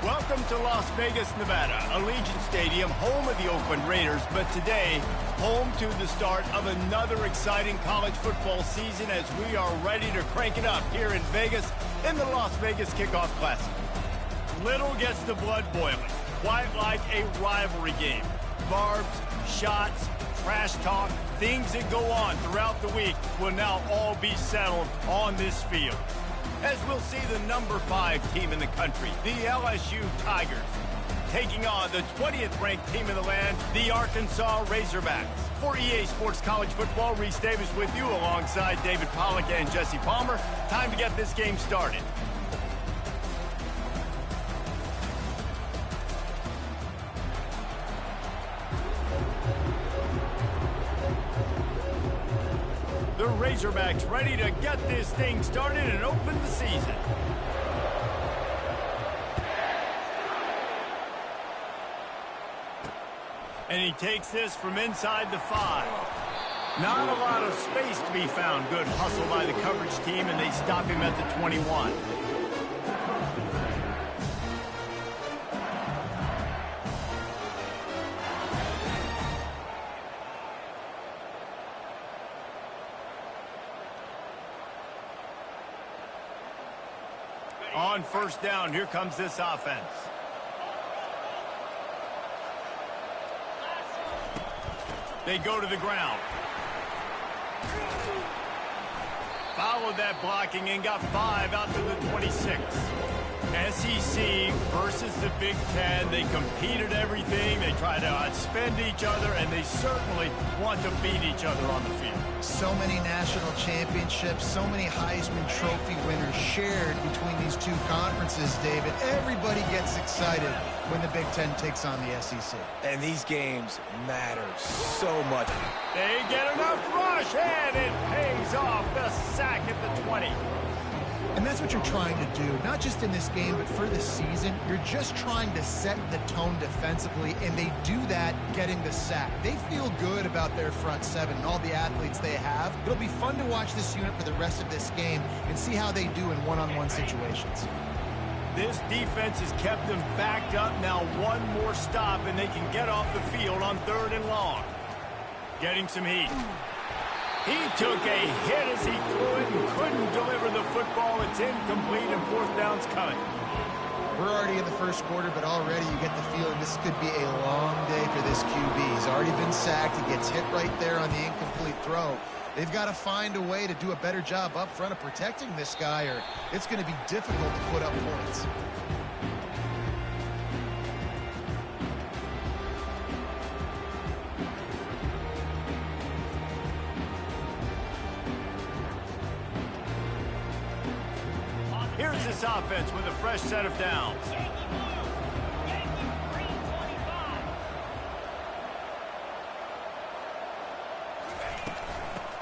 Welcome to Las Vegas, Nevada, Allegiant Stadium, home of the Oakland Raiders, but today, home to the start of another exciting college football season as we are ready to crank it up here in Vegas in the Las Vegas Kickoff Classic. Little gets the blood boiling, quite like a rivalry game. Barbs, shots, trash talk, things that go on throughout the week will now all be settled on this field. As we'll see the number 5 team in the country, the LSU Tigers, taking on the 20th ranked team in the land, the Arkansas Razorbacks. For EA Sports College Football, Reese Davis with you alongside David Pollack and Jesse Palmer. Time to get this game started. The Razorbacks ready to get this thing started and open the season. And he takes this from inside the 5. Not a lot of space to be found. Good hustle by the coverage team, and they stop him at the 21. On first down, here comes this offense. They go to the ground. Followed that blocking and got 5 out to the 26. SEC versus the Big Ten. They competed everything. They try to outspend each other, and they certainly want to beat each other on the field. So many national championships, so many Heisman Trophy winners shared between these two conferences, David. Everybody gets excited when the Big Ten takes on the SEC. And these games matter so much. They get enough rush, and it pays off. The sack at the 20. And that's what you're trying to do, not just in this game, but for the season. You're just trying to set the tone defensively, and they do that getting the sack. They feel good about their front 7 and all the athletes they have. It'll be fun to watch this unit for the rest of this game and see how they do in one-on-one situations. This defense has kept them backed up. Now one more stop, and they can get off the field on 3rd and long. Getting some heat. He took a hit as he threw it and couldn't deliver the football. It's incomplete, and 4th down's coming. We're already in the first quarter, but already you get the feeling this could be a long day for this QB. He's already been sacked. He gets hit right there on the incomplete throw. They've got to find a way to do a better job up front of protecting this guy, or it's going to be difficult to put up points. Here's this offense with a fresh set of downs.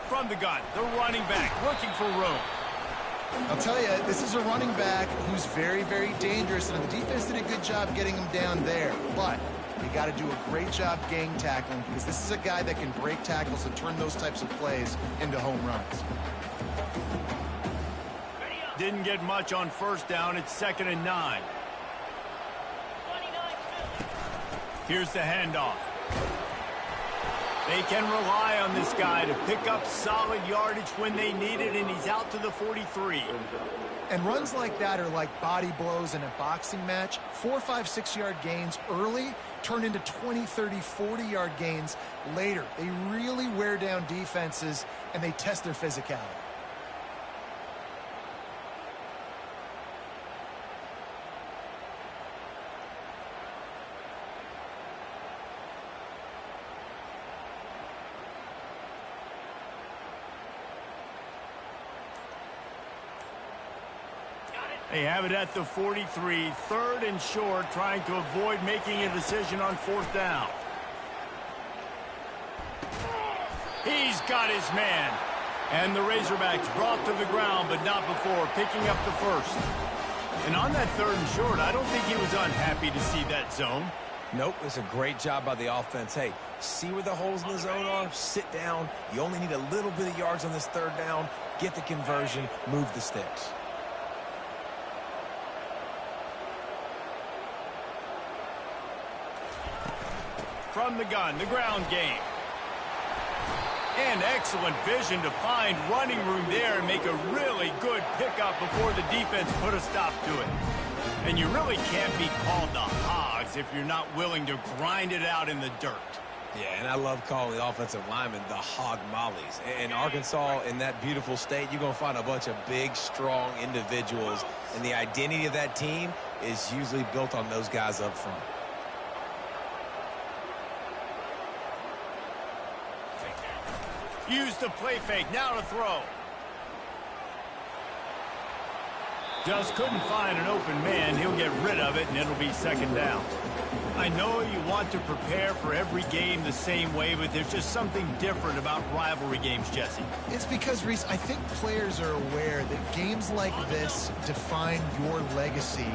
From the gun, the running back looking for room. I'll tell you, this is a running back who's very, very dangerous, and the defense did a good job getting him down there. But you got to do a great job gang tackling, because this is a guy that can break tackles and turn those types of plays into home runs. Didn't get much on first down. It's 2nd and 9. Here's the handoff. They can rely on this guy to pick up solid yardage when they need it, and he's out to the 43. And runs like that are like body blows in a boxing match. 4, 5, 6-yard gains early turn into 20, 30, 40-yard gains later. They really wear down defenses, and they test their physicality. They have it at the 43, 3rd and short, trying to avoid making a decision on 4th down. He's got his man. And the Razorbacks brought to the ground, but not before picking up the 1st. And on that 3rd and short, I don't think he was unhappy to see that zone. Nope, it's a great job by the offense. Hey, see where the holes in the zone are, sit down. You only need a little bit of yards on this 3rd down. Get the conversion, move the sticks. from the gun, the ground game. And excellent vision to find running room there and make a really good pickup before the defense put a stop to it. And you really can't be called the Hogs if you're not willing to grind it out in the dirt. Yeah, and I love calling the offensive linemen the hog mollies. In Arkansas, in that beautiful state, you're going to find a bunch of big, strong individuals, and the identity of that team is usually built on those guys up front. Use the play fake, now to throw. Just couldn't find an open man. He'll get rid of it, and it'll be second down. I know you want to prepare for every game the same way, but there's just something different about rivalry games, Jesse. It's because, Reese, I think players are aware that games like this define your legacy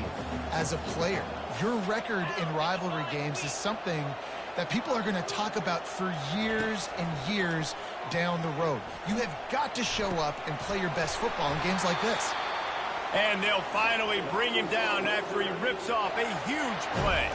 as a player. Your record in rivalry games is something that people are going to talk about for years and years down the road. You have got to show up and play your best football in games like this. And they'll finally bring him down after he rips off a huge play.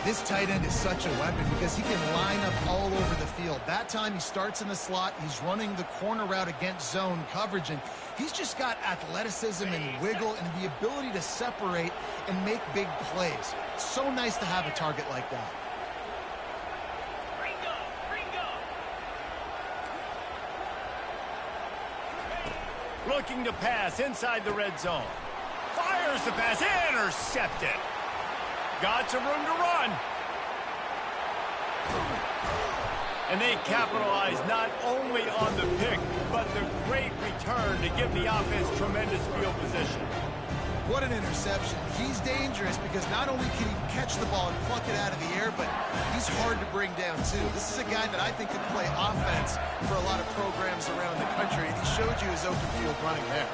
This tight end is such a weapon because he can line up all over the field. That time he starts in the slot, he's running the corner route against zone coverage, and he's just got athleticism and wiggle and the ability to separate and make big plays. It's so nice to have a target like that. Looking to pass inside the red zone. Fires the pass, intercepted. Got some room to run. And they capitalize not only on the pick, but the great return to give the offense tremendous field position. What an interception. He's dangerous because not only can he catch the ball and pluck it out of the air, but he's hard to bring down, too. This is a guy that I think can play offense for a lot of programs around the country, and he showed you his open field running there.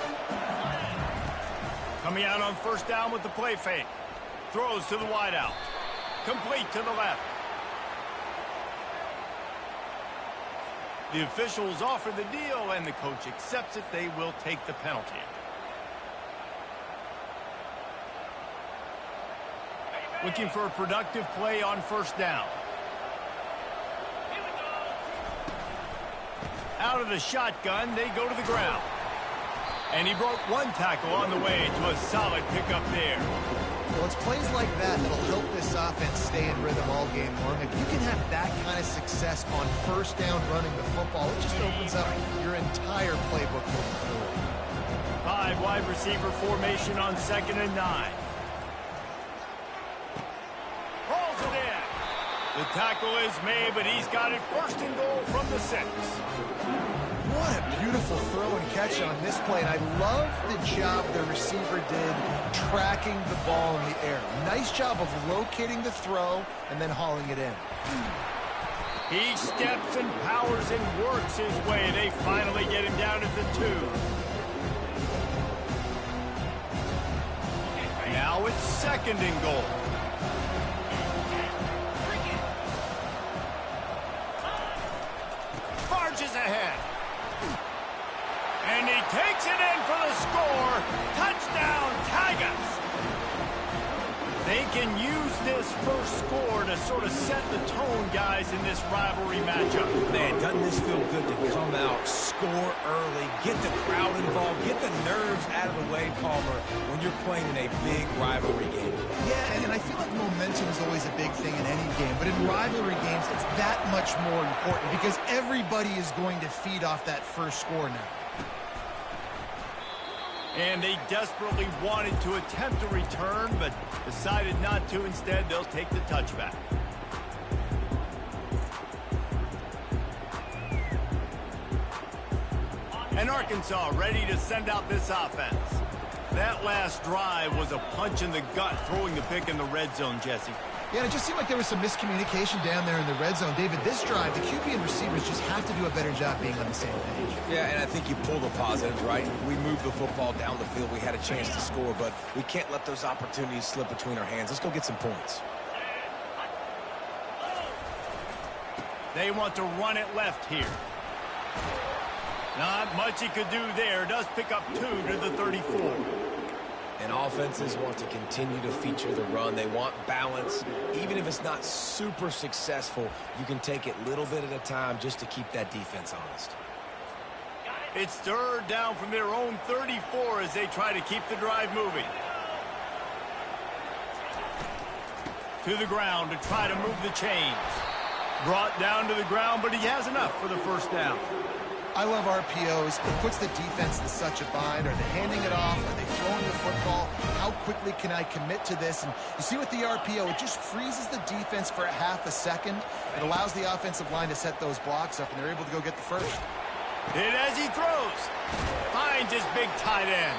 Coming out on first down with the play fake. Throws to the wideout. Complete to the left. The officials offer the deal, and the coach accepts it. They will take the penalty. Looking for a productive play on first down. Out of the shotgun, they go to the ground. And he broke one tackle on the way to a solid pickup there. Well, it's plays like that that'll help this offense stay in rhythm all game long. If you can have that kind of success on first down running the football, it just opens up your entire playbook moving forward. 5 wide receiver formation on 2nd and 9. Rolls it in. The tackle is made, but he's got it first and goal from the 6. What a beautiful throw and catch on this play, and I love the job the receiver did tracking the ball in the air. Nice job of locating the throw and then hauling it in. He steps and powers and works his way. They finally get him down at the 2. Now it's 2nd and goal. Barges ahead. And he takes it in for the score. Touchdown, Tigers. They can use this first score to sort of set the tone, guys, in this rivalry matchup. Man, doesn't this feel good to come out, score early, get the crowd involved, get the nerves out of the way, Palmer, when you're playing in a big rivalry game. Yeah, and I feel like momentum is always a big thing in any game, but in rivalry games, it's that much more important because everybody is going to feed off that first score now. And they desperately wanted to attempt a return, but decided not to. Instead, they'll take the touchback. And Arkansas ready to send out this offense. That last drive was a punch in the gut, throwing the pick in the red zone, Jesse. Yeah, and it just seemed like there was some miscommunication down there in the red zone. David, this drive, the QB and receivers just have to do a better job being on the same page. Yeah, and I think you pull the positives, right? We moved the football down the field. We had a chance to score, but we can't let those opportunities slip between our hands. Let's go get some points. They want to run it left here. Not much he could do there. Does pick up 2 to the 34. And offenses want to continue to feature the run. They want balance. Even if it's not super successful, you can take it little bit at a time just to keep that defense honest. It's third down from their own 34 as they try to keep the drive moving. To the ground to try to move the chains. Brought down to the ground, but he has enough for the first down. I love RPOs. It puts the defense in such a bind. Are they handing it off? Are they throwing the football? How quickly can I commit to this? And you see with the RPO, it just freezes the defense for a half a second. It allows the offensive line to set those blocks up, and they're able to go get the first. Hit as he throws. Finds his big tight end.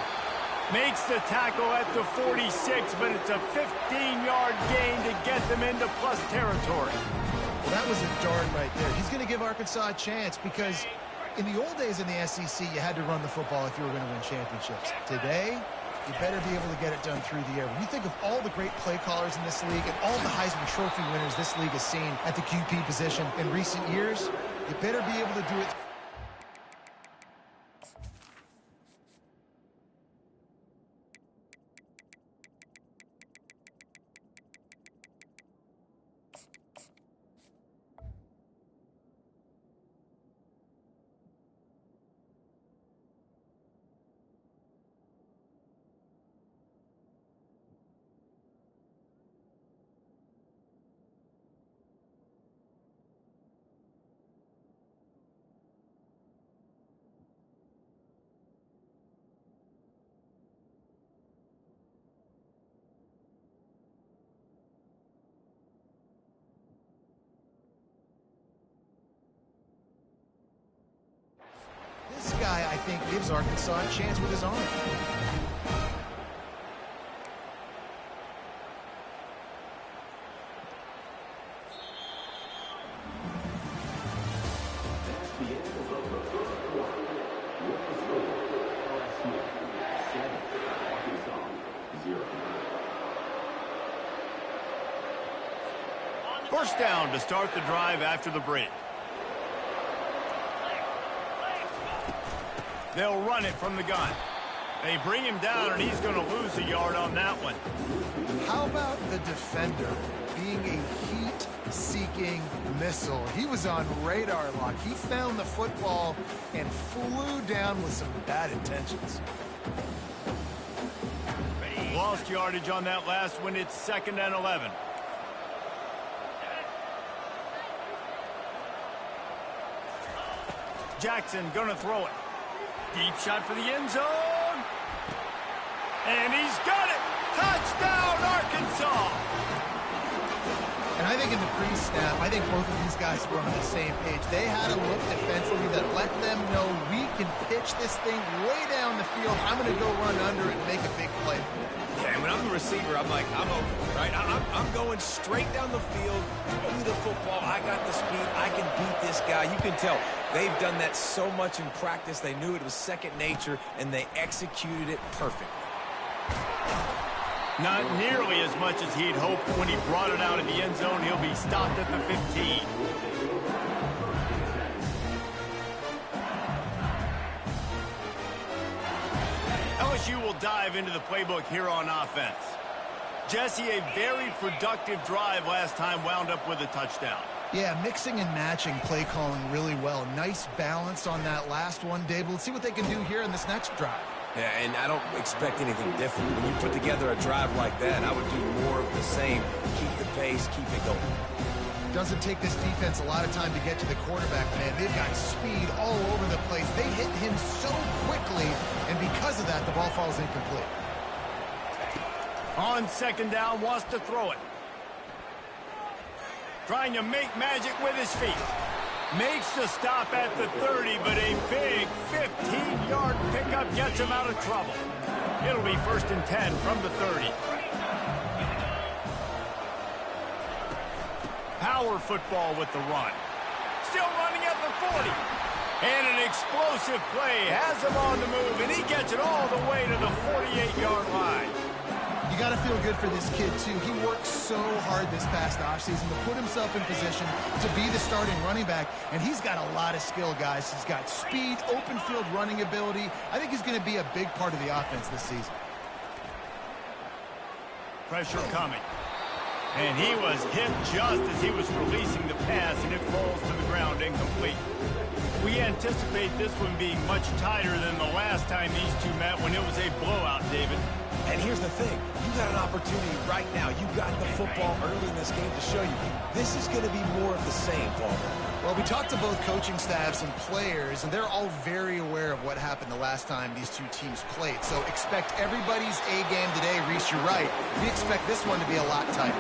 Makes the tackle at the 46, but it's a 15-yard gain to get them into plus territory. Well, that was a dart right there. He's going to give Arkansas a chance because in the old days in the SEC, you had to run the football if you were going to win championships. Today, you better be able to get it done through the air. When you think of all the great play callers in this league and all the Heisman Trophy winners this league has seen at the QP position in recent years, you better be able to do it. This guy, I think, gives Arkansas a chance with his arm. First down to start the drive after the break. They'll run it from the gun. They bring him down, and he's going to lose a yard on that one. How about the defender being a heat-seeking missile? He was on radar lock. He found the football and flew down with some bad intentions. Lost yardage on that last one. It's 2nd and 11. Jackson going to throw it. Deep shot for the end zone. And he's got it. Touchdown, Arkansas. And I think in the pre-snap, I think both of these guys were on the same page. They had a look defensively that let them know we can pitch this thing way down the field. I'm going to go run under it and make a big play. Yeah, and when I'm the receiver, I'm like, I'm open, right? I'm going straight down the field, throw me the football. I got the speed. I can beat this guy. You can tell they've done that so much in practice. They knew it was second nature, and they executed it perfectly. Not nearly as much as he'd hoped when he brought it out of the end zone. He'll be stopped at the 15. LSU will dive into the playbook here on offense. Jesse, a very productive drive last time, wound up with a touchdown. Yeah, mixing and matching play calling really well. Nice balance on that last one, Dave. Let's see what they can do here in this next drive. Yeah, and I don't expect anything different. When you put together a drive like that, I would do more of the same. Keep the pace, keep it going. Doesn't take this defense a lot of time to get to the quarterback, man. They've got speed all over the place. They hit him so quickly, and because of that, the ball falls incomplete. On 2nd down, wants to throw it. Trying to make magic with his feet. Makes the stop at the 30, but a big 15-yard pickup gets him out of trouble. It'll be 1st and 10 from the 30. Power football with the run. Still running at the 40. And an explosive play has him on the move, and he gets it all the way to the 48-yard line. You got to feel good for this kid, too. He worked so hard this past offseason to put himself in position to be the starting running back, and he's got a lot of skill, guys. He's got speed, open field running ability. I think he's going to be a big part of the offense this season. Pressure coming. And he was hit just as he was releasing the pass, and it falls to the ground incomplete. We anticipate this one being much tighter than the last time these two met when it was a blowout, David. And here's the thing. You got an opportunity right now. You got the football early in this game to show you. This is going to be more of the same, Paul. Well, we talked to both coaching staffs and players, and they're all very aware of what happened the last time these two teams played. So expect everybody's A game today. Reese, you're right. We expect this one to be a lot tighter.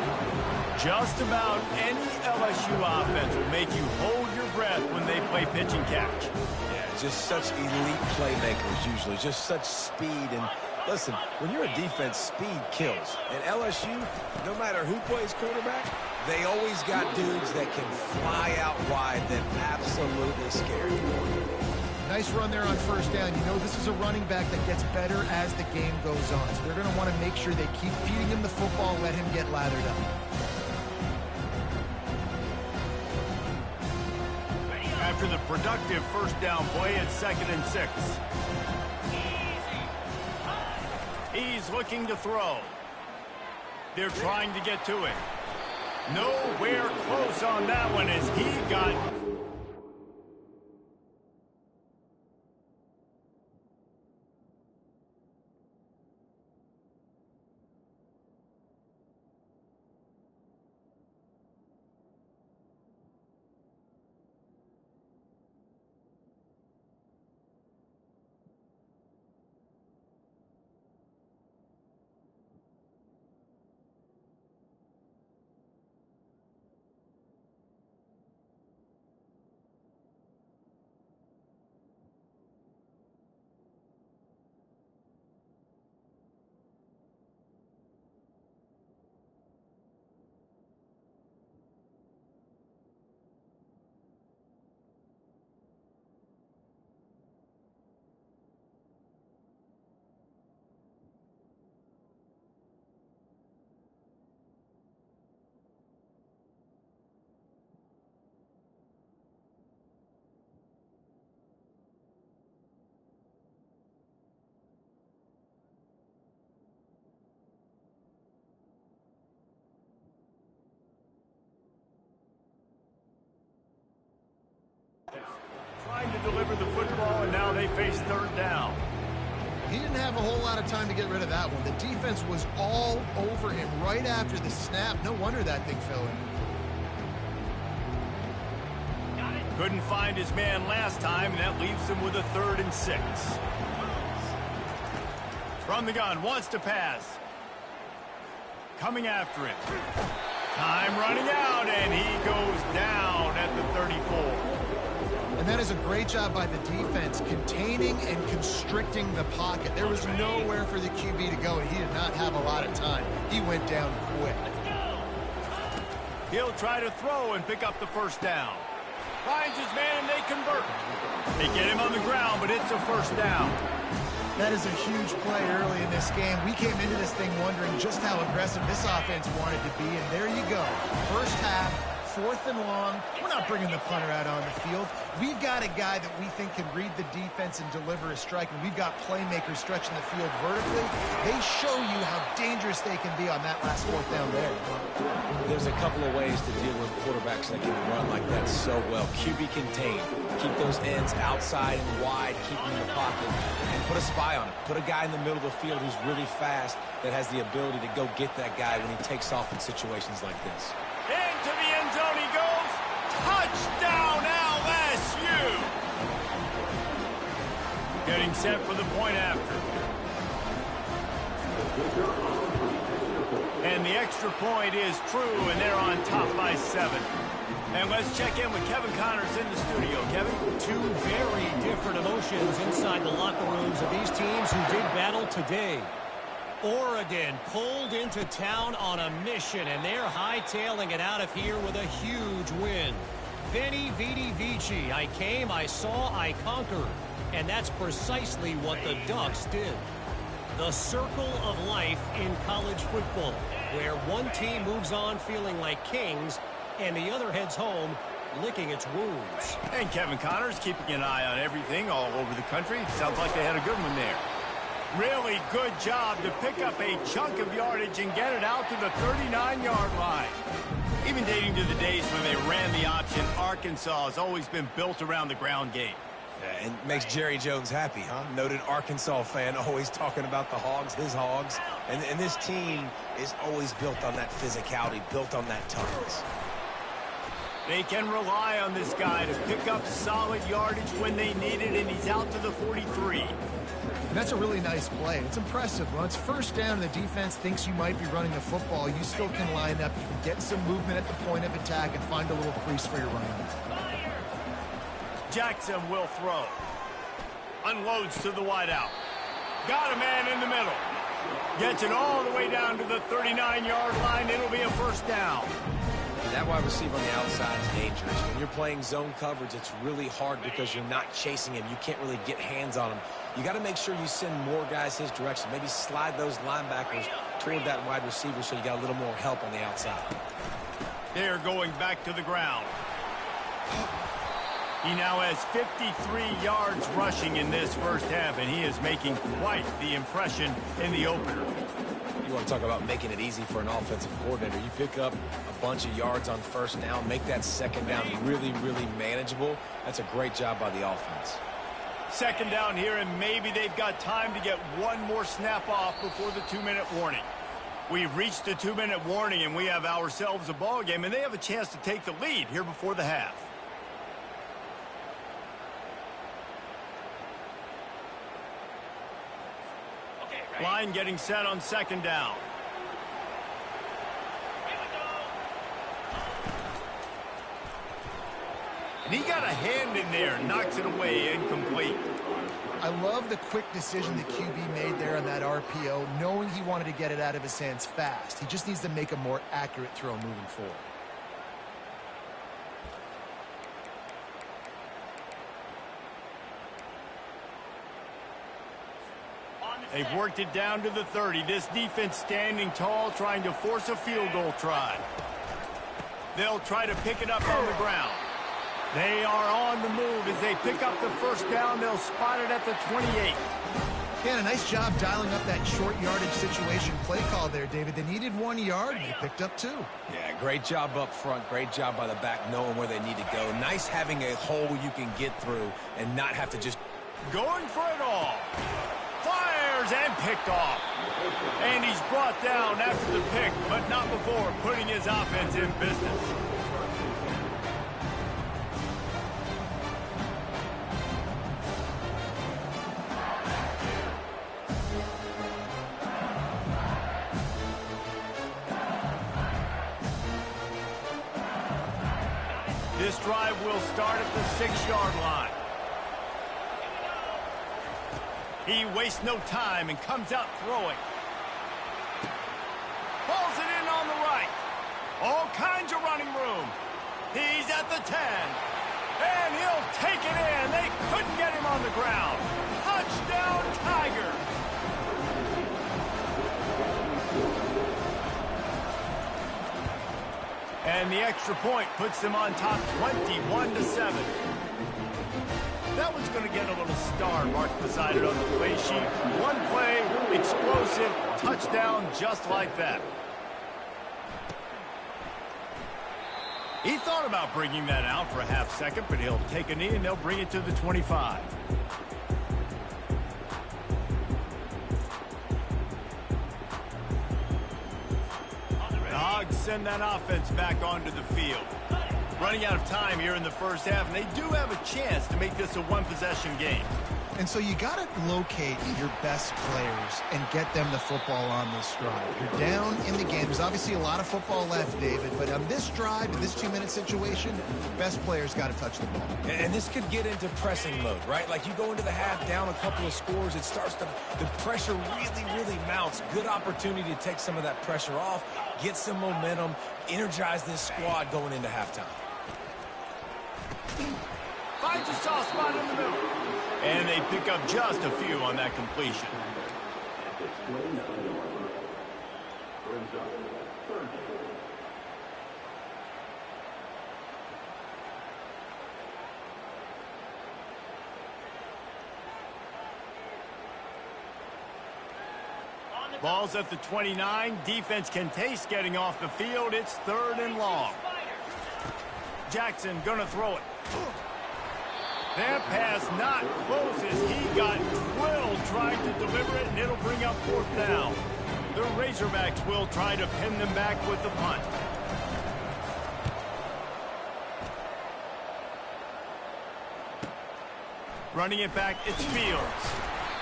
Just about any LSU offense will make you hold your breath when they play pitch and catch. Yeah, just such elite playmakers usually. Just such speed. And listen, when you're a defense, speed kills. And LSU, no matter who plays quarterback, they always got dudes that can fly out wide that absolutely scare you. Nice run there on first down. You know this is a running back that gets better as the game goes on. So they're going to want to make sure they keep feeding him the football and let him get lathered up. After the productive first down play, it's 2nd and 6. He's looking to throw. They're trying to get to it. Nowhere close on that one as he got... Trying to deliver the football, and now they face 3rd down. He didn't have a whole lot of time to get rid of that one. The defense was all over him right after the snap. No wonder that thing fell in. Couldn't find his man last time, and that leaves him with a 3rd and 6. From the gun, wants to pass. Coming after it. Time running out, and he goes down at the 34. And that is a great job by the defense, containing and constricting the pocket. There was nowhere for the QB to go, and he did not have a lot of time. He went down quick. He'll try to throw and pick up the first down. Finds his man, and they convert. They get him on the ground, but it's a first down. That is a huge play early in this game. We came into this thing wondering just how aggressive this offense wanted to be, and there you go. First half, 4th and long. We're not bringing the punter out on the field. We've got a guy that we think can read the defense and deliver a strike, and we've got playmakers stretching the field vertically. They show you how dangerous they can be on that last 4th down there. There's a couple of ways to deal with quarterbacks that can run like that so well. QB contain. Keep those ends outside and wide, keep them in the pocket, and put a spy on it. Put a guy in the middle of the field who's really fast that has the ability to go get that guy when he takes off in situations like this. Into the end zone he goes. Touchdown, LSU! Getting set for the point after. And the extra point is true, and they're on top by 7. And let's check in with Kevin Connors in the studio. Kevin? Two very different emotions inside the locker rooms of these teams who did battle today. Oregon pulled into town on a mission, and they're hightailing it out of here with a huge win. Veni, Vidi, Vici. I came, I saw, I conquered. And that's precisely what the Ducks did. The circle of life in college football, where one team moves on feeling like kings, and the other heads home licking its wounds. And Kevin Connors keeping an eye on everything all over the country. Sounds like they had a good one there. Really good job to pick up a chunk of yardage and get it out to the 39-yard line. Even dating to the days when they ran the option, Arkansas has always been built around the ground game. Yeah, and makes Jerry Jones happy, huh? Noted Arkansas fan, always talking about the Hogs, his Hogs. And this team is always built on that physicality, built on that toughness. They can rely on this guy to pick up solid yardage when they need it, and he's out to the 43. And that's a really nice play. It's impressive. When it's first down and the defense thinks you might be running the football, you still can line up. You can get some movement at the point of attack and find a little crease for your running back. Jackson will throw. Unloads to the wideout. Got a man in the middle. Gets it all the way down to the 39-yard line. It'll be a first down. That wide receiver on the outside is dangerous. When you're playing zone coverage, it's really hard because you're not chasing him. You can't really get hands on him. You got to make sure you send more guys his direction. Maybe slide those linebackers toward that wide receiver so you got a little more help on the outside. They're going back to the ground. He now has 53 yards rushing in this first half, and he is making quite the impression in the opener. You want to talk about making it easy for an offensive coordinator. You pick up a bunch of yards on first down, make that second down really, really manageable. That's a great job by the offense. Second down here, and maybe they've got time to get one more snap off before the 2-minute warning. We've reached the 2-minute warning, and we have ourselves a ball game, and they have a chance to take the lead here before the half. Line getting set on second down. And he got a hand in there, knocks it away, incomplete. I love the quick decision the QB made there on that RPO, knowing he wanted to get it out of his hands fast. He just needs to make a more accurate throw moving forward. They've worked it down to the 30. This defense standing tall, trying to force a field goal try. They'll try to pick it up on the ground. They are on the move. As they pick up the first down, they'll spot it at the 28. Yeah, a nice job dialing up that short yardage situation play call there, David. They needed 1 yard, and they picked up 2. Yeah, great job up front. Great job by the back knowing where they need to go. Nice having a hole you can get through and not have to just... Going for it all. Fires and picked off. And he's brought down after the pick, but not before putting his offense in business. This drive will start at the 6-yard line. He wastes no time and comes out throwing. Pulls it in on the right. All kinds of running room. He's at the 10. And he'll take it in. They couldn't get him on the ground. Touchdown, Tiger. And the extra point puts them on top 21-7. That one's going to get a little star marked beside it on the play sheet. One play, explosive, touchdown just like that. He thought about bringing that out for a half second, but he'll take a knee and they'll bring it to the 25. The Hogs send that offense back onto the field. Running out of time here in the first half, and they do have a chance to make this a one-possession game. And so you got to locate your best players and get them the football on this drive. You're down in the game. There's obviously a lot of football left, David, but on this drive, in this 2-minute situation, best players got to touch the ball. And this could get into pressing mode, right? Like you go into the half down a couple of scores, it starts to, the pressure really, really mounts. Good opportunity to take some of that pressure off, get some momentum, energize this squad going into halftime. Finds a soft spot in the middle. And they pick up just a few on that completion. Ball's at the 29. Defense can taste getting off the field. It's 3rd and long. Jackson gonna throw it. That pass not close as he got drilled trying to deliver it, and it'll bring up 4th down. The Razorbacks will try to pin them back with the punt. Running it back, it's Fields.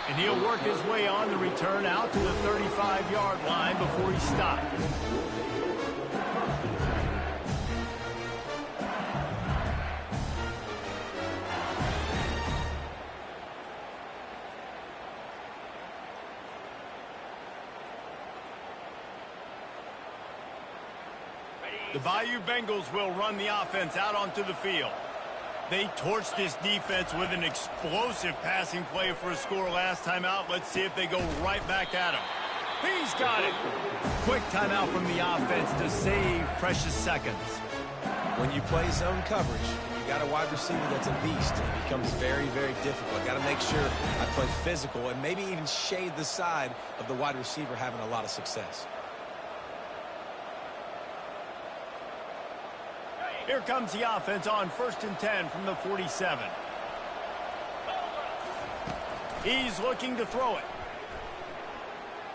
And he'll work his way on the return out to the 35-yard line before he stopped. The Bayou Bengals will run the offense out onto the field. They torched this defense with an explosive passing play for a score last time out. Let's see if they go right back at him. He's got it. Quick timeout from the offense to save precious seconds. When you play zone coverage, you got a wide receiver that's a beast. It becomes very, very difficult. Got to make sure I play physical and maybe even shade the side of the wide receiver having a lot of success. Here comes the offense on 1st and 10 from the 47. He's looking to throw it.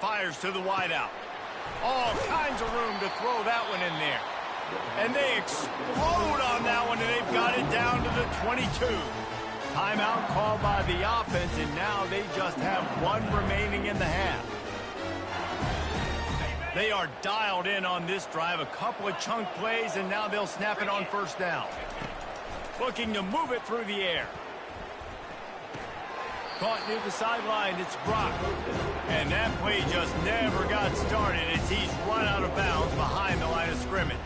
Fires to the wideout. All kinds of room to throw that one in there. And they explode on that one, and they've got it down to the 22. Timeout called by the offense, and now they just have 1 remaining in the half. They are dialed in on this drive. A couple of chunk plays, and now they'll snap it on 1st down. Looking to move it through the air. Caught near the sideline. It's Brock. And that play just never got started as he's run out of bounds behind the line of scrimmage.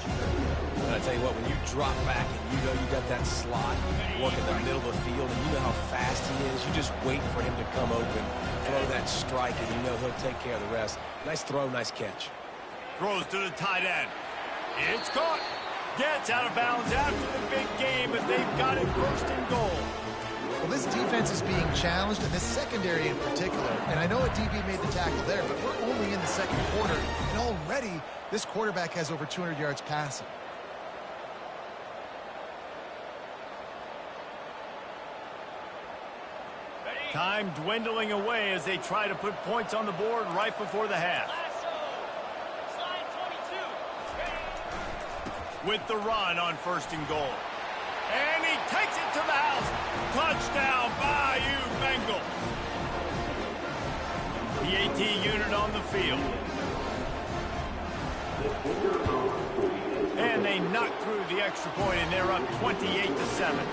And I tell you what, when you drop back and you know you got that slot, work in the middle of the field, and you know how fast he is, you just wait for him to come open, throw that strike, and you know he'll take care of the rest. Nice throw, nice catch. Throws to the tight end. It's caught. Gets out of bounds after the big game, but they've got it 1st and goal. Well, this defense is being challenged, and this secondary in particular. And I know a DB made the tackle there, but we're only in the 2nd quarter, and already this quarterback has over 200 yards passing. Time dwindling away as they try to put points on the board right before the half. With the run on 1st and goal. And he takes it to the house. Touchdown, Bayou Bengals. The AT unit on the field. And they knock through the extra point, and they're up 28-7.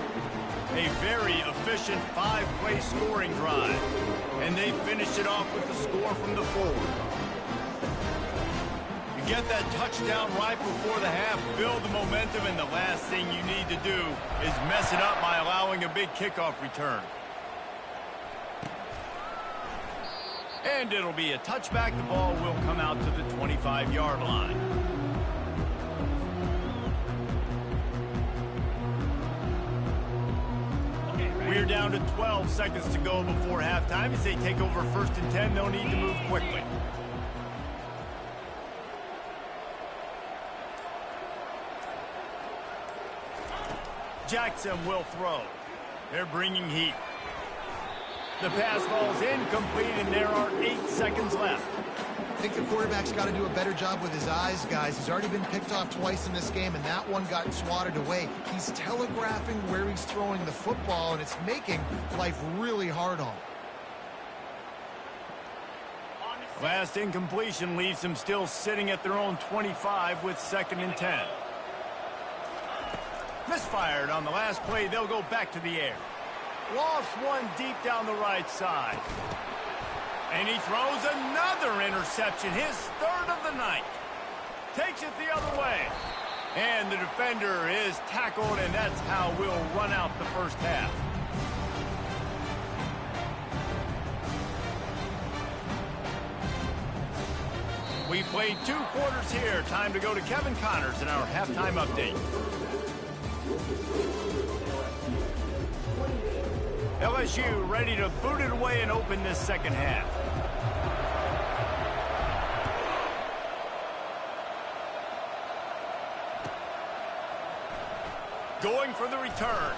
A very efficient 5-play scoring drive. And they finished it off with the score from the 4. Get that touchdown right before the half, build the momentum, and the last thing you need to do is mess it up by allowing a big kickoff return. And it'll be a touchback. The ball will come out to the 25-yard line. We're down to 12 seconds to go before halftime. As they take over 1st and 10, they'll need to move quickly. Jackson will throw. They're bringing heat. The pass falls incomplete, and there are 8 seconds left. I think the quarterback's got to do a better job with his eyes, guys. He's already been picked off twice in this game, and that one got swatted away. He's telegraphing where he's throwing the football, and it's making life really hard on him. Last incompletion leaves them still sitting at their own 25 with 2nd and 10. Misfired on the last play. They'll go back to the air. Lost one deep down the right side. And he throws another interception, his 3rd of the night. Takes it the other way. And the defender is tackled, and that's how we'll run out the 1st half. We played 2 quarters here. Time to go to Kevin Connors in our halftime update. LSU ready to boot it away and open this 2nd half. going for the return.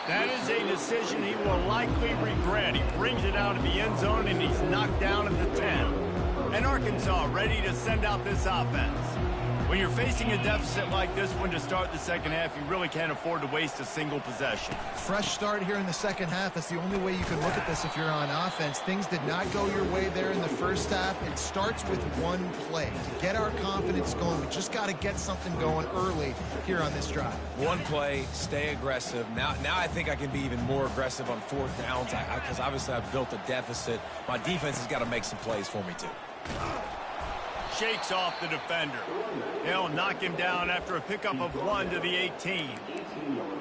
That is a decision he will likely regret. He brings it out of the end zone, and he's knocked down at the 10. And Arkansas ready to send out this offense. When you're facing a deficit like this one to start the second half, you really can't afford to waste a single possession. Fresh start here in the second half. That's the only way you can look at this if you're on offense. Things did not go your way there in the first half. It starts with one play. To get our confidence going, we just got to get something going early here on this drive. One play, stay aggressive. Now I think I can be even more aggressive on fourth downs because obviously I've built a deficit. My defense has got to make some plays for me too. Shakes off the defender. They'll knock him down after a pickup of 1 to the 18.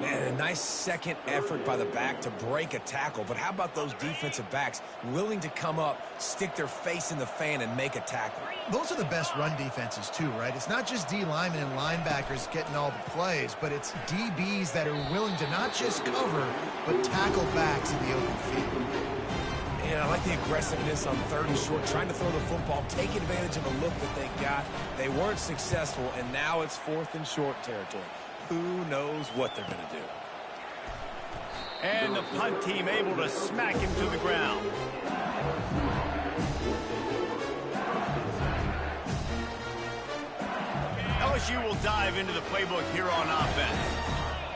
Man, a nice second effort by the back to break a tackle. But how about those defensive backs willing to come up, stick their face in the fan, and make a tackle? Those are the best run defenses too, right? It's not just D linemen and linebackers getting all the plays, but it's DBs that are willing to not just cover, but tackle backs in the open field. And I like the aggressiveness on 3rd and short, trying to throw the football, take advantage of a look that they got. They weren't successful, and now it's 4th and short territory. Who knows what they're going to do? And the punt team able to smack him to the ground. LSU will dive into the playbook here on offense.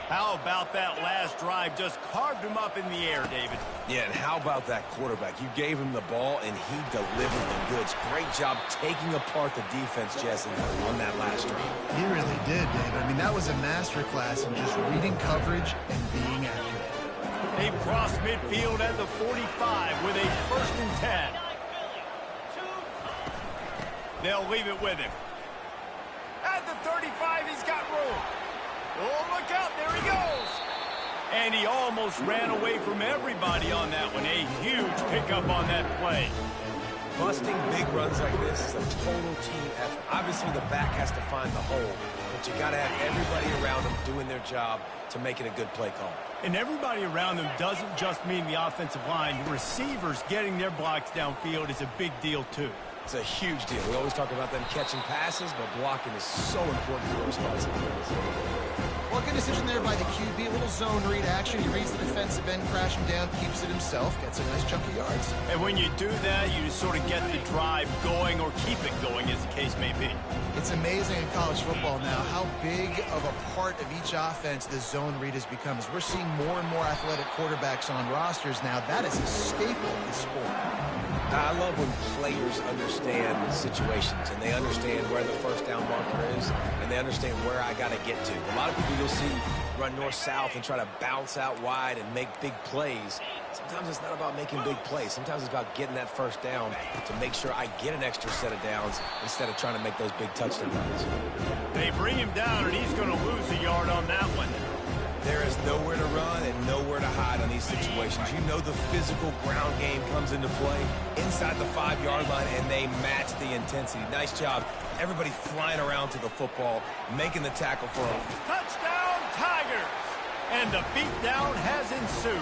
How about that last drive? Just carved him up in the air, David. Yeah, and how about that quarterback? You gave him the ball, and he delivered the goods. Great job taking apart the defense, Jesse, on that last drive. He really did, David. I mean, that was a masterclass in just reading coverage and being accurate. They've crossed midfield at the 45 with a 1st and 10. They'll leave it with him. At the 35, he's got room. Oh, look out, there he goes. And he almost ran away from everybody on that one. A huge pickup on that play. Busting big runs like this is a total team effort. Obviously, the back has to find the hole, but you got to have everybody around them doing their job to make it a good play call. And everybody around them doesn't just mean the offensive line. The receivers getting their blocks downfield is a big deal, too. It's a huge deal. We always talk about them catching passes, but blocking is so important for their responsibilities. Well, good decision there by the QB. A little zone read action. He reads the defensive end, crashing down, keeps it himself, gets a nice chunk of yards. And when you do that, you sort of get the drive going or keep it going, as the case may be. It's amazing in college football now how big of a part of each offense the zone read has become. As we're seeing more and more athletic quarterbacks on rosters now, that is a staple of the sport. I love when players understand situations and they understand where the first down marker is and they understand where I got to get to. A lot of people you'll see run north-south and try to bounce out wide and make big plays. Sometimes it's not about making big plays. Sometimes it's about getting that first down to make sure I get an extra set of downs instead of trying to make those big touchdown runs. They bring him down, and he's going to lose a yard on that one. There is nowhere to run and nowhere to hide on these situations. You know the physical ground game comes into play inside the 5-yard line, and they match the intensity. Nice job. Everybody flying around to the football, making the tackle for him. Touchdown, Tigers! And the beatdown has ensued.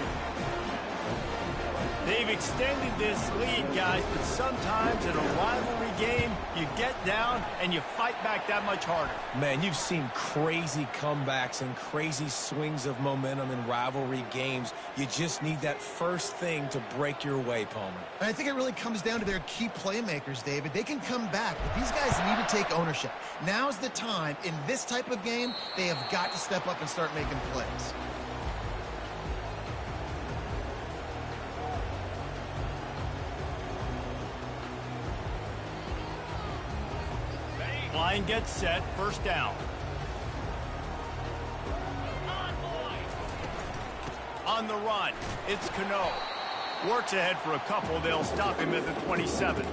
They've extended this lead, guys, but sometimes in a rivalry game, you get down and you fight back that much harder. Man, you've seen crazy comebacks and crazy swings of momentum in rivalry games. You just need that first thing to break your way, Palmer. And I think it really comes down to their key playmakers, David. They can come back, but these guys need to take ownership. Now's the time. In this type of game, they have got to step up and start making plays. Line gets set, first down. On the run, it's Cano. Works ahead for a couple. They'll stop him at the 27.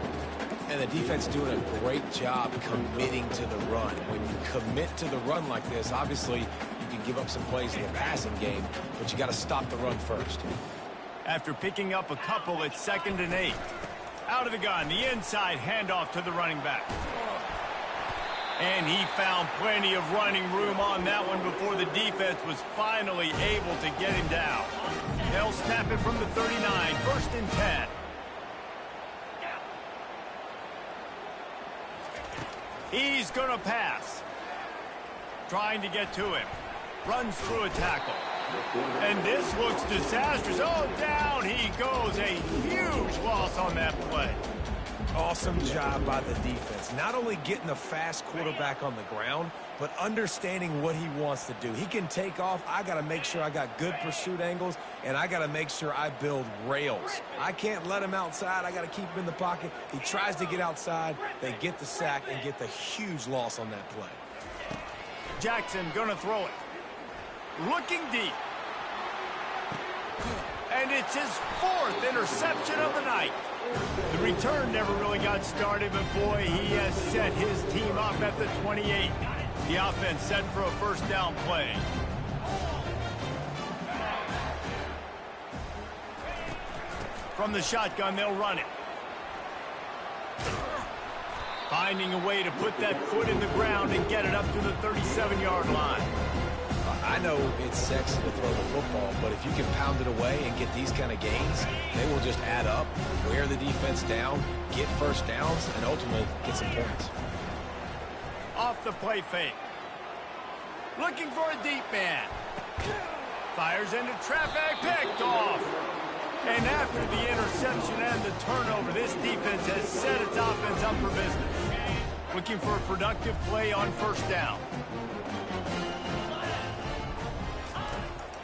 And the defense doing a great job committing to the run. When you commit to the run like this, obviously you can give up some plays in the passing game, but you got to stop the run first. After picking up a couple, it's 2nd and 8. Out of the gun, the inside handoff to the running back. And he found plenty of running room on that one before the defense was finally able to get him down. They'll snap it from the 39, 1st and 10. He's going to pass. Trying to get to him. runs through a tackle. And this looks disastrous. Oh, down he goes. A huge loss on that play. Awesome job by the defense. Not only getting the fast quarterback on the ground, but understanding what he wants to do. He can take off. I got to make sure I got good pursuit angles, and I got to make sure I build rails. I can't let him outside. I got to keep him in the pocket. He tries to get outside. They get the sack and get the huge loss on that play. Jackson gonna throw it. Looking deep. And it's his 4th interception of the night. The return never really got started, but boy, he has set his team up at the 28. The offense set for a first down play. From the shotgun, they'll run it. Finding a way to put that foot in the ground and get it up to the 37-yard line. I know it's sexy to throw the football, but if you can pound it away and get these kind of gains, they will just add up, wear the defense down, get first downs, and ultimately get some points. Off the play fake. Looking for a deep man. Fires into traffic, picked off. And after the interception and the turnover, this defense has set its offense up for business. Looking for a productive play on first down.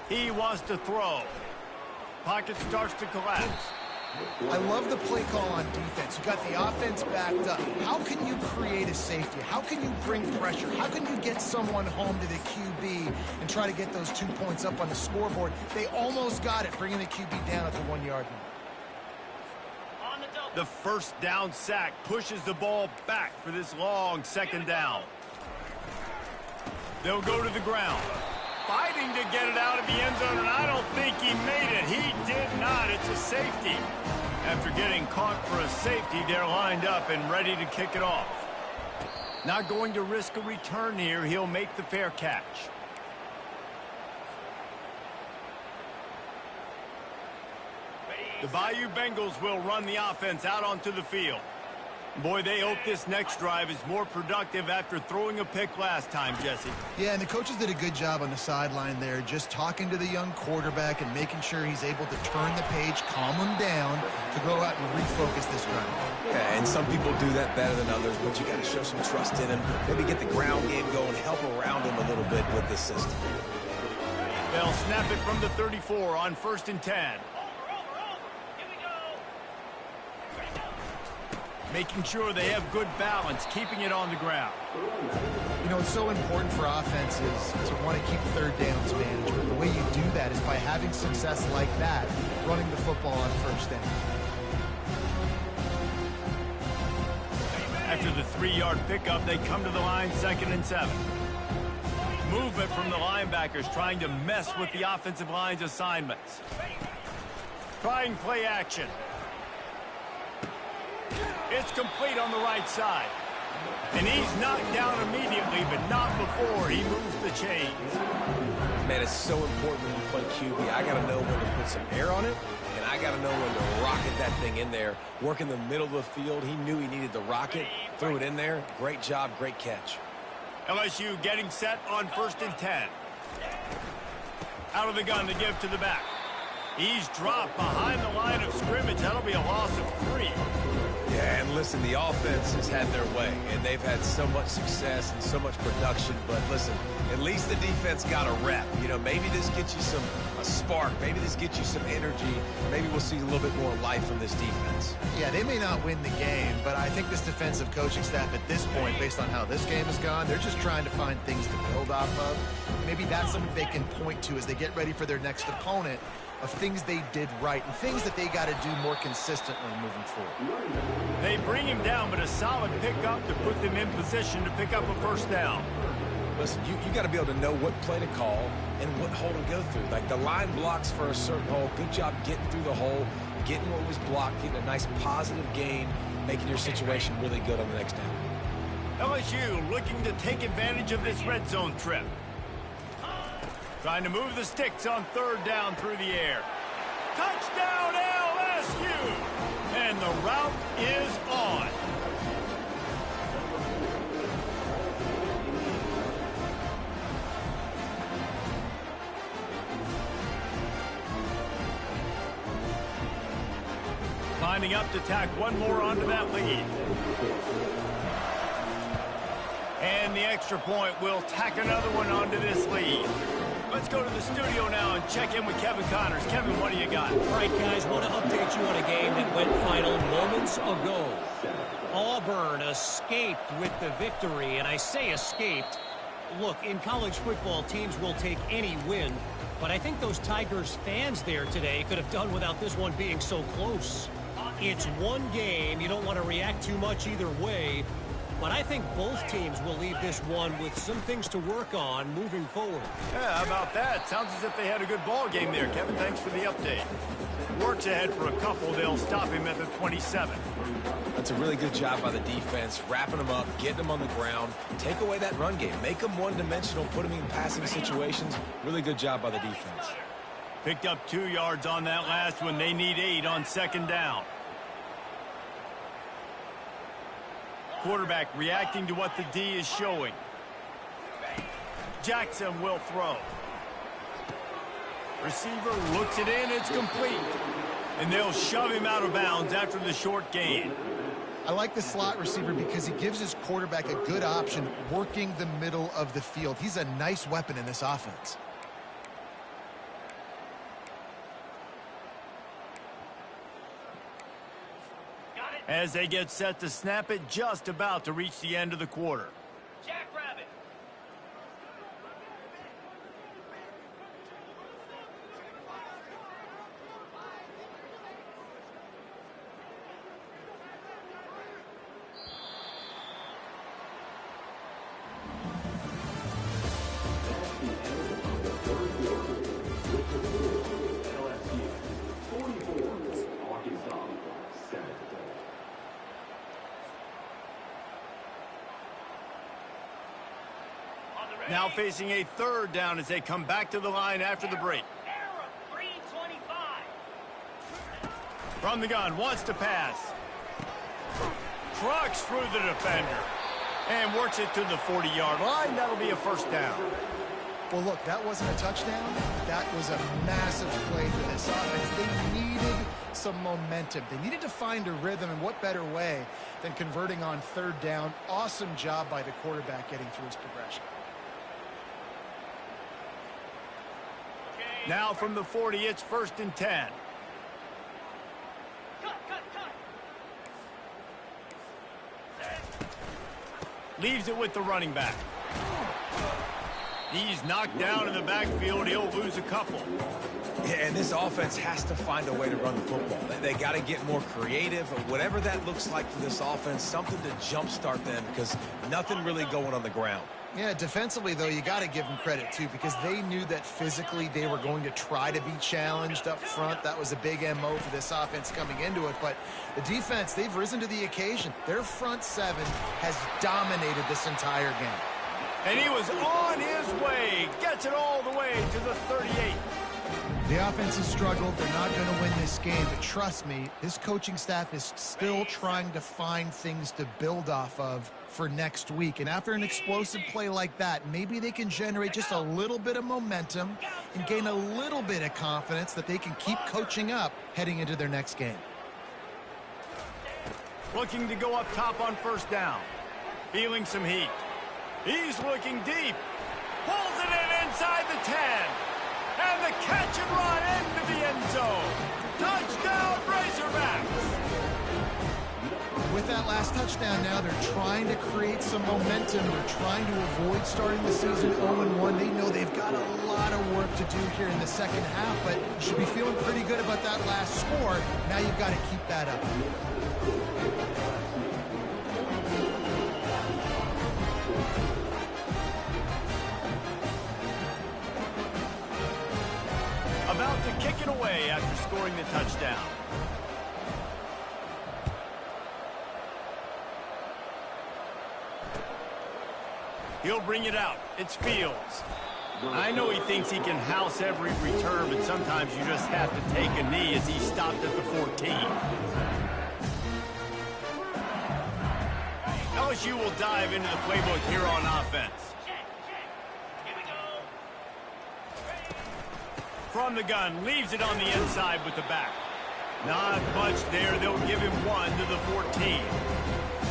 He wants to throw. Pocket starts to collapse. I love the play call on defense. You got the offense backed up. How can you create a safety? How can you bring pressure? How can you get someone home to the QB and try to get those 2 points up on the scoreboard? They almost got it, bringing the QB down at the 1-yard line. The first down sack pushes the ball back for this long second down. They'll go to the ground. Fighting to get it out of the end zone, and I don't think he made it. He did not. It's a safety. After getting caught for a safety, they're lined up and ready to kick it off. Not going to risk a return here. He'll make the fair catch. The Bayou Bengals will run the offense out onto the field. Boy, they hope this next drive is more productive after throwing a pick last time, Jesse. Yeah, and the coaches did a good job on the sideline there, just talking to the young quarterback and making sure he's able to turn the page, calm him down, to go out and refocus this drive. Yeah, and some people do that better than others, but you got to show some trust in him. Maybe get the ground game going, help around him a little bit with this system. They'll snap it from the 34 on 1st and 10. Making sure they have good balance, keeping it on the ground. You know, it's so important for offenses to want to keep third downs manageable. The way you do that is by having success like that, running the football on first down. After the 3-yard pickup, they come to the line 2nd and 7. Movement from the linebackers trying to mess with the offensive line's assignments. Trying play action. It's complete on the right side. And he's knocked down immediately, but not before he moves the chains. Man, it's so important when you play QB. I got to know when to put some air on it, and I got to know when to rocket that thing in there. Work in the middle of the field. He knew he needed to rocket, threw it in there. Great job, great catch. LSU getting set on 1st and 10. Out of the gun to give to the back. He's dropped behind the line of scrimmage. That'll be a loss of 3. Yeah, and listen, the offense has had their way, and they've had so much success and so much production. But listen, at least the defense got a rep. You know, maybe this gets you a spark. Maybe this gets you some energy. Maybe we'll see a little bit more life from this defense. Yeah, they may not win the game, but I think this defensive coaching staff at this point, based on how this game has gone, they're just trying to find things to build off of. Maybe that's something they can point to as they get ready for their next opponent, of things they did right and things that they got to do more consistently moving forward. They bring him down, but a solid pickup to put them in position to pick up a first down. Listen, you got to be able to know what play to call and what hole to go through. Like the line blocks for a certain hole. Good job getting through the hole, getting what was blocked, getting a nice positive gain, making your situation really good on the next down. LSU looking to take advantage of this red zone trip. Trying to move the sticks on 3rd down through the air. Touchdown LSU! And the route is on. lining up to tack one more onto that lead. And the extra point will tack another one onto this lead. Let's go to the studio now and check in with Kevin Connors. Kevin, what do you got? All right, guys, want to update you on a game that went final moments ago. Auburn escaped with the victory, and I say escaped. Look, in college football, teams will take any win, but I think those Tigers fans there today could have done without this one being so close. It's one game. You don't want to react too much either way, but I think both teams will leave this one with some things to work on moving forward. Yeah, how about that? Sounds as if they had a good ball game there. Kevin, thanks for the update. Works ahead for a couple. They'll stop him at the 27. That's a really good job by the defense, wrapping them up, getting them on the ground. Take away that run game. Make them one-dimensional, put them in passing situations. Really good job by the defense. Picked up 2 yards on that last one. They need 8 on second down. Quarterback reacting to what the D is showing. Jackson will throw. Receiver looks it in. It's complete. And they'll shove him out of bounds after the short gain. I like the slot receiver because he gives his quarterback a good option working the middle of the field. He's a nice weapon in this offense. As they get set to snap it, just about to reach the end of the quarter. Jackrabbit. Now facing a third down as they come back to the line after the break. Error, 325. From the gun, wants to pass. Trucks through the defender. And works it to the 40-yard line. That'll be a first down. Well, look, that wasn't a touchdown. That was a massive play for this offense. They needed some momentum. They needed to find a rhythm, and what better way than converting on third down. Awesome job by the quarterback getting through his progression. Now from the 40, it's 1st and 10. Cut. Leaves it with the running back. He's knocked down in the backfield. He'll lose a couple. Yeah, and this offense has to find a way to run the football. They got to get more creative, whatever that looks like for this offense, something to jumpstart them because nothing really going on the ground. Yeah, defensively, though, you got to give them credit, too, because they knew that physically they were going to try to be challenged up front. That was a big MO for this offense coming into it. But the defense, they've risen to the occasion. Their front seven has dominated this entire game. And he was on his way. Gets it all the way to the 38. The offense has struggled. They're not going to win this game. But trust me, this coaching staff is still trying to find things to build off of for next week. And after an explosive play like that, maybe they can generate just a little bit of momentum and gain a little bit of confidence that they can keep coaching up heading into their next game. Looking to go up top on first down. Feeling some heat. He's looking deep. Pulls it in inside the 10. And the catch and run into the end zone. Touchdown, Razorbacks. With that last touchdown now, they're trying to create some momentum. They're trying to avoid starting the season 0-1. They know they've got a lot of work to do here in the second half, but you should be feeling pretty good about that last score. Now you've got to keep that up. About to kick it away after scoring the touchdown. He'll bring it out. It's Fields. I know he thinks he can house every return, but sometimes you just have to take a knee as he stopped at the 14. LSU will dive into the playbook here on offense. Here we go. From the gun, leaves it on the inside with the back. Not much there. They'll give him 1 to the 14.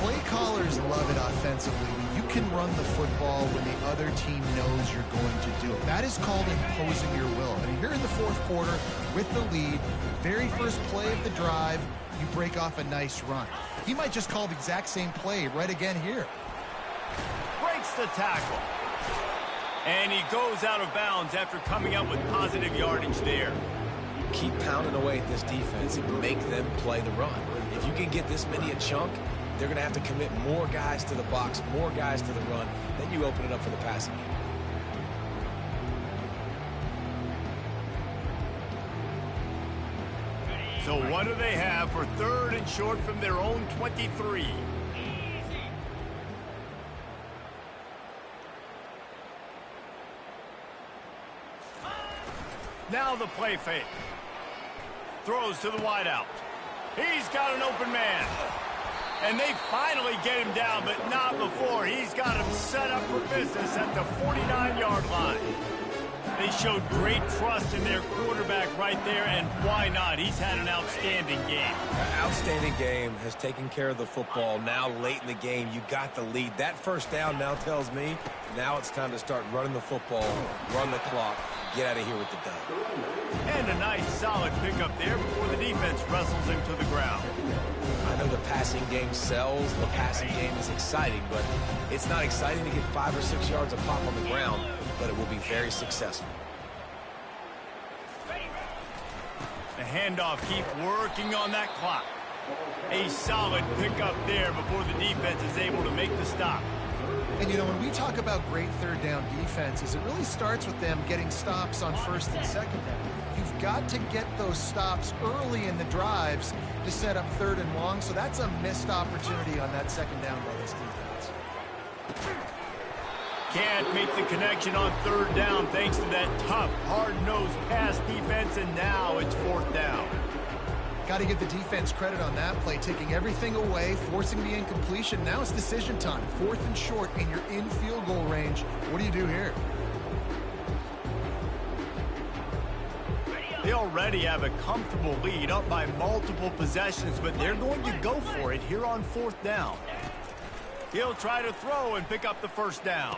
Play callers love it offensively. You can run the football when the other team knows you're going to do it. That is called imposing your will. And here in the fourth quarter, with the lead, very first play of the drive, you break off a nice run. He might just call the exact same play right again here. Breaks the tackle. And he goes out of bounds after coming up with positive yardage there. Keep pounding away at this defense and make them play the run. If you can get this many a chunk, they're going to have to commit more guys to the box, more guys to the run. Then you open it up for the passing game. So what do they have for 3rd and short from their own 23? Now the play fake. Throws to the wideout. He's got an open man. And they finally get him down, but not before. He's got him set up for business at the 49-yard line. They showed great trust in their quarterback right there, and why not? He's had an outstanding game. Outstanding game, has taken care of the football. Now late in the game, you got the lead. That first down now tells me now it's time to start running the football, run the clock, get out of here with the dub. And a nice solid pickup there before the defense wrestles him to the ground. I know the passing game sells, the passing game is exciting, but it's not exciting to get 5 or 6 yards of pop on the ground, but it will be very successful. The handoff, keep working on that clock. A solid pickup there before the defense is able to make the stop. And, you know, when we talk about great third down defenses, it really starts with them getting stops on first and second down. You've got to get those stops early in the drives to set up 3rd and long, so that's a missed opportunity on that second down by this defense. Can't make the connection on 3rd down thanks to that tough, hard-nosed pass defense, and now it's 4th down. Got to give the defense credit on that play, taking everything away, forcing the incompletion. Now it's decision time. 4th and short, and you're in field goal range. What do you do here? They already have a comfortable lead, up by multiple possessions, but they're going to go for it here on 4th down. He'll try to throw and pick up the first down.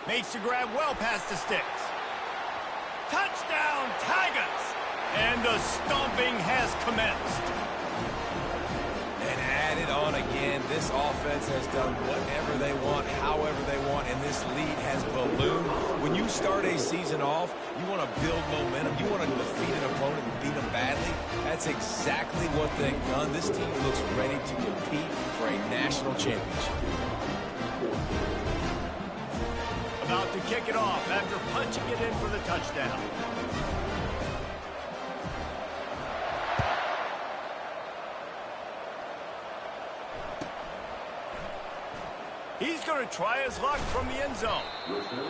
Makes the grab well past the sticks. Touchdown, Tigers! And the stomping has commenced. And add it on again. This offense has done whatever they want, however they want, and this lead has ballooned. When you start a season off, you want to build momentum. You want to defeat an opponent and beat them badly. That's exactly what they've done. This team looks ready to compete for a national championship. About to kick it off after punching it in for the touchdown. He's going to try his luck from the end zone.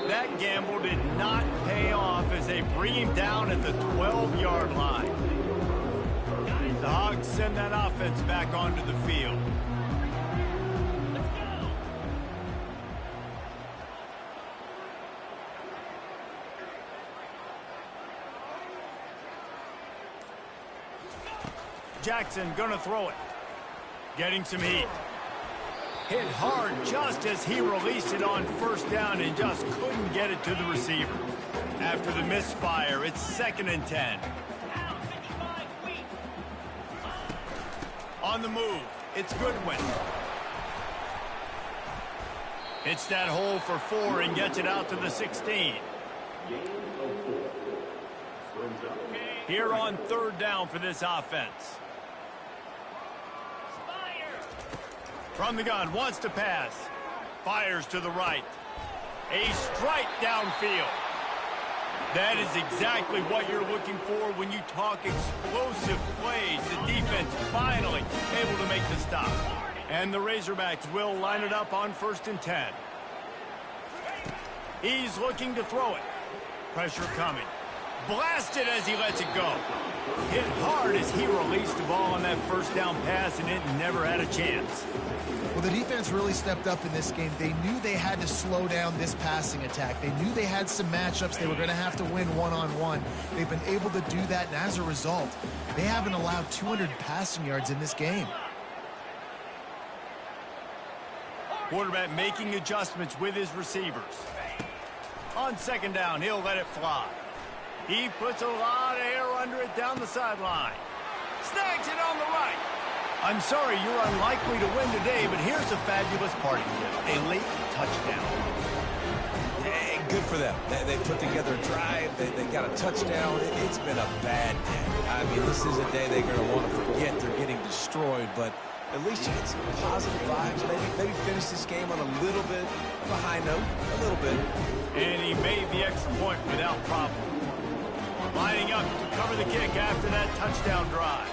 That gamble did not pay off as they bring him down at the 12-yard line. The Hogs send that offense back onto the field. Jackson gonna throw it. Getting some heat. Hit hard just as he released it on first down and just couldn't get it to the receiver. After the misfire, it's 2nd and 10. On the move, it's Goodwin. Hits that hole for 4 and gets it out to the 16. Here on 3rd down for this offense. From the gun, wants to pass. Fires to the right. A strike downfield. That is exactly what you're looking for when you talk explosive plays. The defense finally able to make the stop. And the Razorbacks will line it up on 1st and 10. He's looking to throw it. Pressure coming. Blasted as he lets it go. Hit hard as he released the ball on that first down pass, and it never had a chance. Well, the defense really stepped up in this game. They knew they had to slow down this passing attack. They knew they had some matchups they were going to have to win one-on-one. They've been able to do that, and as a result, they haven't allowed 200 passing yards in this game. Quarterback making adjustments with his receivers. On second down, he'll let it fly. He puts a lot of air under it down the sideline. Snags it on the right. I'm sorry you're unlikely to win today, but here's a fabulous party gift. A late touchdown. Hey, good for them. They put together a drive. They got a touchdown. It's been a bad day. I mean, this is a day they're going to want to forget. They're getting destroyed, but at least you get some positive vibes. Maybe finish this game on a little bit of a high note. A little bit. And he made the extra point without problem. Lining up to cover the kick after that touchdown drive.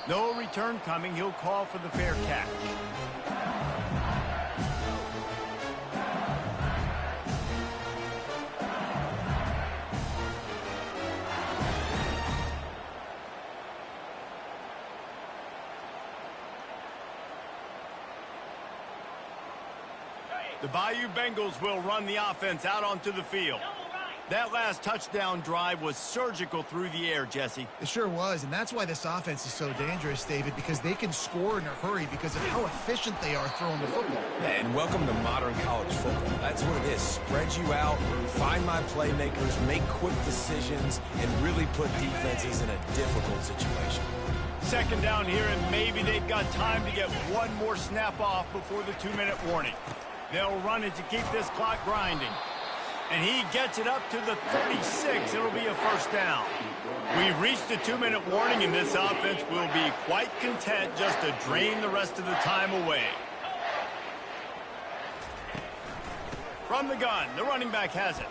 No return coming. He'll call for the fair catch. The Bayou Bengals will run the offense out onto the field. That last touchdown drive was surgical through the air, Jesse. It sure was, and that's why this offense is so dangerous, David, because they can score in a hurry because of how efficient they are throwing the football. And welcome to modern college football. That's what it is. Spread you out, find my playmakers, make quick decisions, and really put defenses in a difficult situation. Second down here, and maybe they've got time to get one more snap off before the 2-minute warning. They'll run it to keep this clock grinding. And he gets it up to the 36. It'll be a first down. We've reached the 2-minute warning, and this offense will be quite content just to drain the rest of the time away. From the gun, the running back has it.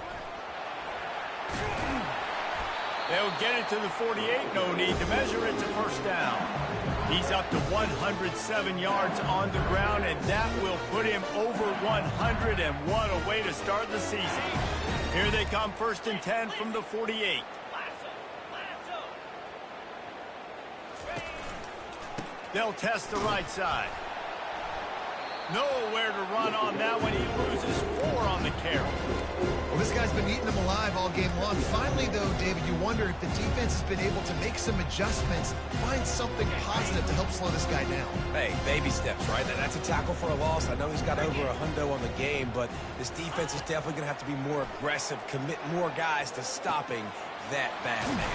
They'll get it to the 48. No need to measure. It's a first down. He's up to 107 yards on the ground, and that will put him over 100, and what a way to start the season. Here they come, 1st and 10 from the 48. They'll test the right side. Nowhere to run on that one. He loses 4 on the carry. Well, this guy's been eating them alive all game long. Finally, though, David, you wonder if the defense has been able to make some adjustments, find something positive to help slow this guy down. Hey, baby steps, right? That's a tackle for a loss. I know he's got over a hundo on the game, but this defense is definitely going to have to be more aggressive, commit more guys to stopping that bad man.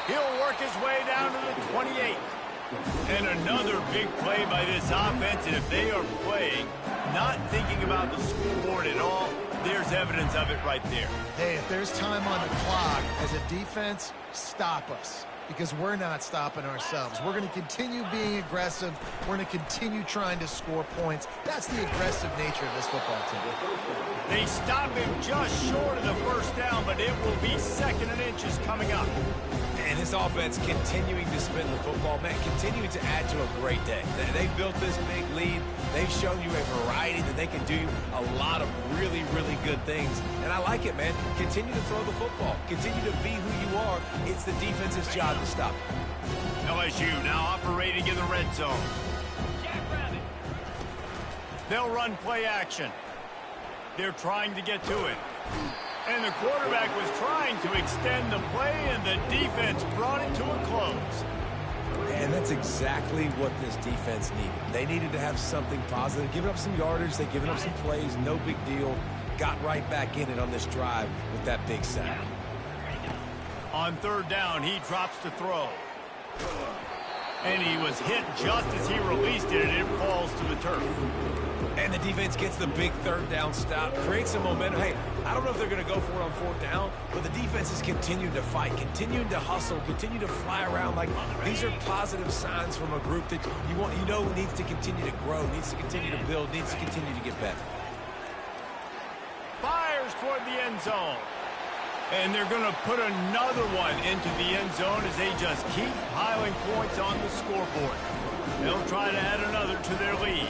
He'll work his way down to the 28. And another big play by this offense, and if they are playing, not thinking about the scoreboard at all, there's evidence of it right there. Hey, if there's time on the clock, as a defense, stop us. Because we're not stopping ourselves. We're going to continue being aggressive. We're going to continue trying to score points. That's the aggressive nature of this football team. They stop him just short of the first down, but it will be 2nd and inches coming up. And this offense continuing to spin the football, man, continuing to add to a great day. They built this big lead. They've shown you a variety that they can do a lot of really, really good things. And I like it, man. Continue to throw the football. Continue to be who you are. It's the defense's job to stop. LSU now operating in the red zone. They'll run play action. They're trying to get to it. And the quarterback was trying to extend the play, and the defense brought it to a close. And that's exactly what this defense needed. They needed to have something positive. Giving up some yardage, they've given up some plays, no big deal. Got right back in it on this drive with that big sack. On 3rd down, he drops to throw. And he was hit just as he released it, and it falls to the turf. And the defense gets the big 3rd down stop, creates some momentum. Hey, I don't know if they're going to go for it on 4th down, but the defense is continuing to fight, continuing to hustle, continue to fly around. Like, these are positive signs from a group that you know needs to continue to grow, needs to continue to build, needs to continue to get better. Fires toward the end zone. And they're going to put another one into the end zone as they just keep piling points on the scoreboard. They'll try to add another to their lead.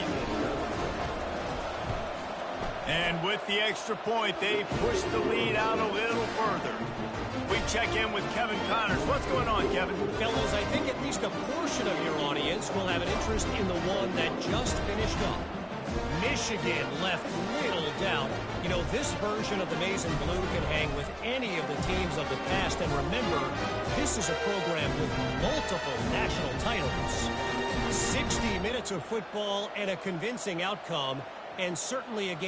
And with the extra point, they push the lead out a little further. We check in with Kevin Connors. What's going on, Kevin? Fellas, I think at least a portion of your audience will have an interest in the one that just finished up. Michigan left little doubt. You know, this version of the Maize and Blue can hang with any of the teams of the past. And remember, this is a program with multiple national titles. 60 minutes of football and a convincing outcome, and certainly a game